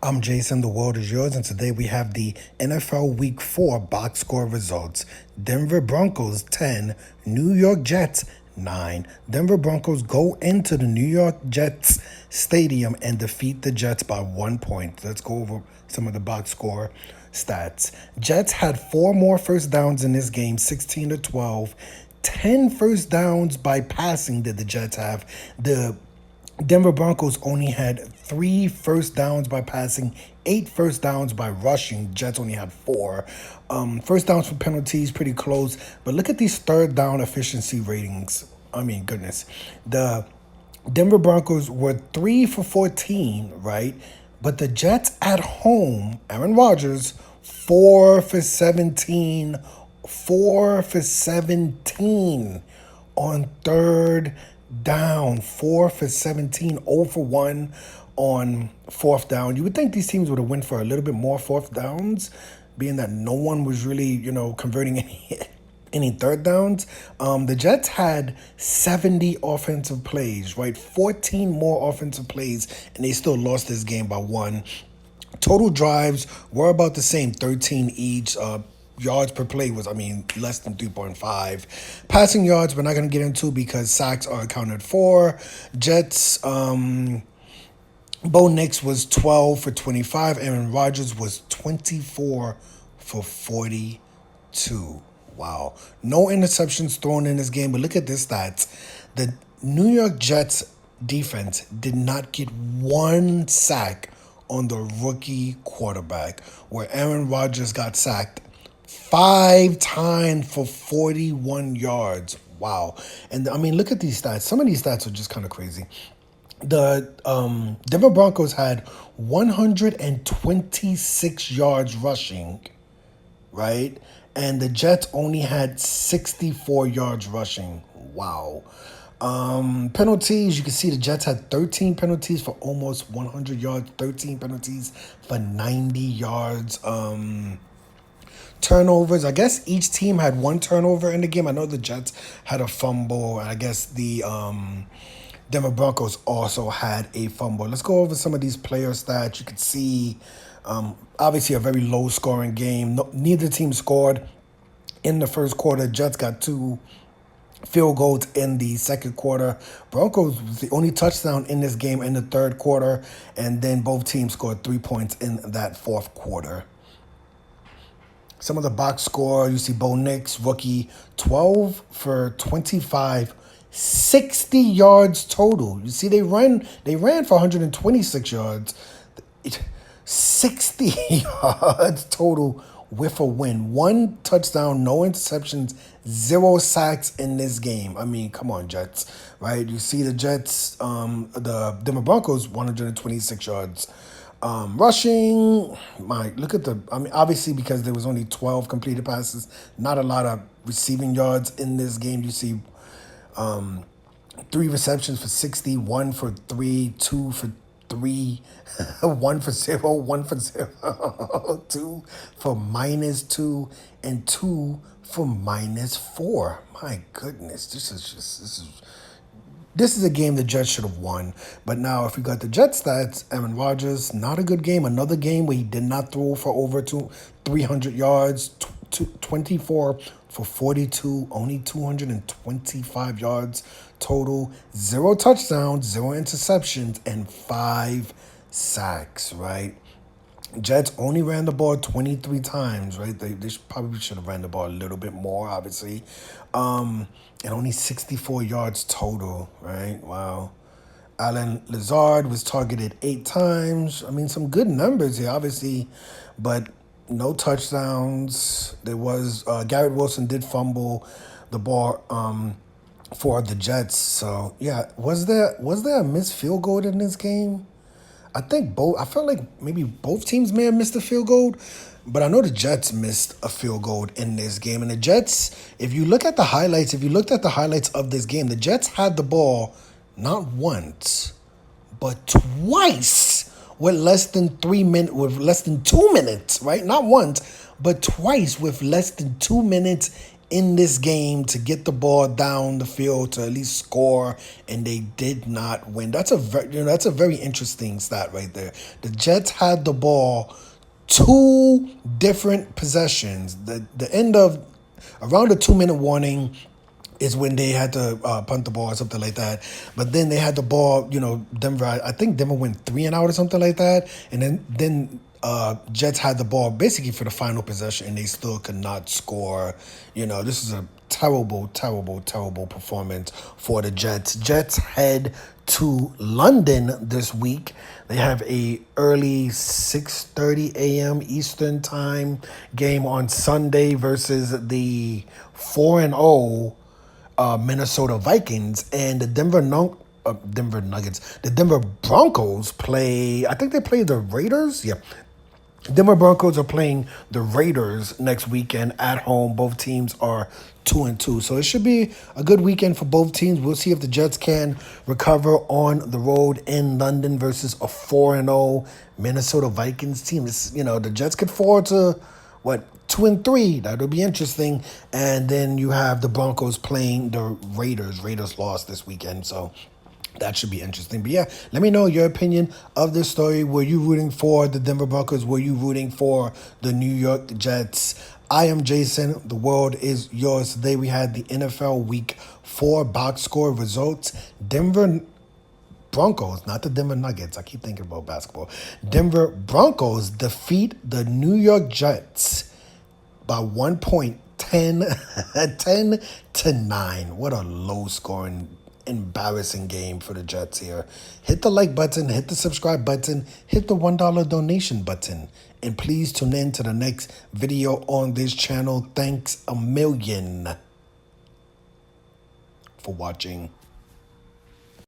I'm Jason, the world is yours, and today we have the NFL Week 4 box score results. Denver Broncos 10, New York Jets 9. Denver Broncos go into the New York Jets Stadium and defeat the Jets by 1 point. Let's go over some of the box score stats. Jets had 4 more first downs in this game, 16 to 12. 10 first downs by passing did the Jets have. The Denver Broncos only had 3 first downs by passing, 8 first downs by rushing. Jets only had 4. First downs for penalties, pretty close. But look at these third down efficiency ratings. I mean, goodness. The Denver Broncos were 3 for 14, right? But the Jets at home, Aaron Rodgers, 4 for 17. 4 for 17 on third down. 4 for 17, 0 for 1 on fourth down. You would think these teams would have went for a little bit more fourth downs, being that no one was really, converting any third downs. The Jets had 70 offensive plays, right? 14 more offensive plays, and they still lost this game by 1. Total drives were about the same, 13 each. Yards per play was, less than 3.5. Passing yards, we're not going to get into because sacks are accounted for. Jets, Bo Nix was 12 for 25. Aaron Rodgers was 24 for 42. Wow. No interceptions thrown in this game, but look at this stats. The New York Jets defense did not get 1 sack on the rookie quarterback, where Aaron Rodgers got sacked 5 times for 41 yards. Wow. And look at these stats. Some of these stats are just kind of crazy. The Denver Broncos had 126 yards rushing, right? And the Jets only had 64 yards rushing. Wow. Penalties, you can see the Jets had 13 penalties for almost 100 yards, 13 penalties for 90 yards. Turnovers, I guess each team had 1 turnover in the game. I know the Jets had a fumble, and I guess the Denver Broncos also had a fumble. Let's go over some of these player stats. You can see, obviously, a very low-scoring game. Neither team scored in the first quarter. Jets got 2 field goals in the second quarter. Broncos was the only touchdown in this game in the third quarter, and then both teams scored 3 points in that fourth quarter. Some of the box score, you see Bo Nix, rookie, 12 for 25, 60 yards total. You see they ran for 126 yards, 60 yards total with a win. 1 touchdown, no interceptions, 0 sacks in this game. Come on, Jets, right? You see the Jets, the Denver Broncos, 126 yards. Rushing, look at obviously because there was only 12 completed passes, not a lot of receiving yards in this game. You see 3 receptions for 60, 1 for 3, 2 for 3, 1 for 0, 1 for 0, 2 for -2, and 2 for -4. My goodness, this is a game the Jets should have won. But now, if we got the Jets stats, Aaron Rodgers, not a good game. Another game where he did not throw for over 300 yards, 24 for 42, only 225 yards total, 0 touchdowns, 0 interceptions, and 5 sacks, right? Jets only ran the ball 23 times, right? They probably should have ran the ball a little bit more, obviously. And only 64 yards total, right? Wow. Alan Lazard was targeted 8 times. Some good numbers here, obviously, but no touchdowns. There was Garrett Wilson did fumble the ball for the Jets. So yeah, was there a missed field goal in this game? I felt like maybe both teams may have missed a field goal, but I know the Jets missed a field goal in this game. And the Jets, if you looked at the highlights of this game, the Jets had the ball not once, but twice with less than 2 minutes, right? Not once, but twice with less than 2 minutes in this game to get the ball down the field to at least score, and they did not win. That's a very interesting stat right there. The Jets had the ball 2 different possessions. The end of around the 2 minute warning is when they had to punt the ball or something like that. But then they had the ball, Denver, I think Denver went 3-and-out or something like that. And then Jets had the ball basically for the final possession, and they still could not score. This is a terrible, terrible, terrible performance for the Jets. Jets head to London this week. They have a early 6:30 a.m. Eastern time game on Sunday versus the 4-0 Minnesota Vikings, and the Denver Nuggets. The Denver Broncos play. I think they play the Raiders. Yeah. Denver Broncos are playing the Raiders next weekend at home. Both teams are 2-2. So it should be a good weekend for both teams. We'll see if the Jets can recover on the road in London versus a 4-0 Minnesota Vikings team. The Jets could fall to 2-3. That'll be interesting. And then you have the Broncos playing the Raiders. Raiders lost this weekend, so that should be interesting. But yeah, let me know your opinion of this story. Were you rooting for the Denver Broncos? Were you rooting for the New York Jets? I am Jason. The world is yours. Today we had the NFL Week 4 box score results. Denver Broncos, not the Denver Nuggets. I keep thinking about basketball. Denver Broncos defeat the New York Jets by 1 point, 10-9. What a low-scoring, embarrassing game for the Jets here. Hit the like button, hit the subscribe button, hit the $1 donation button, and please tune in to the next video on this channel. Thanks a million for watching.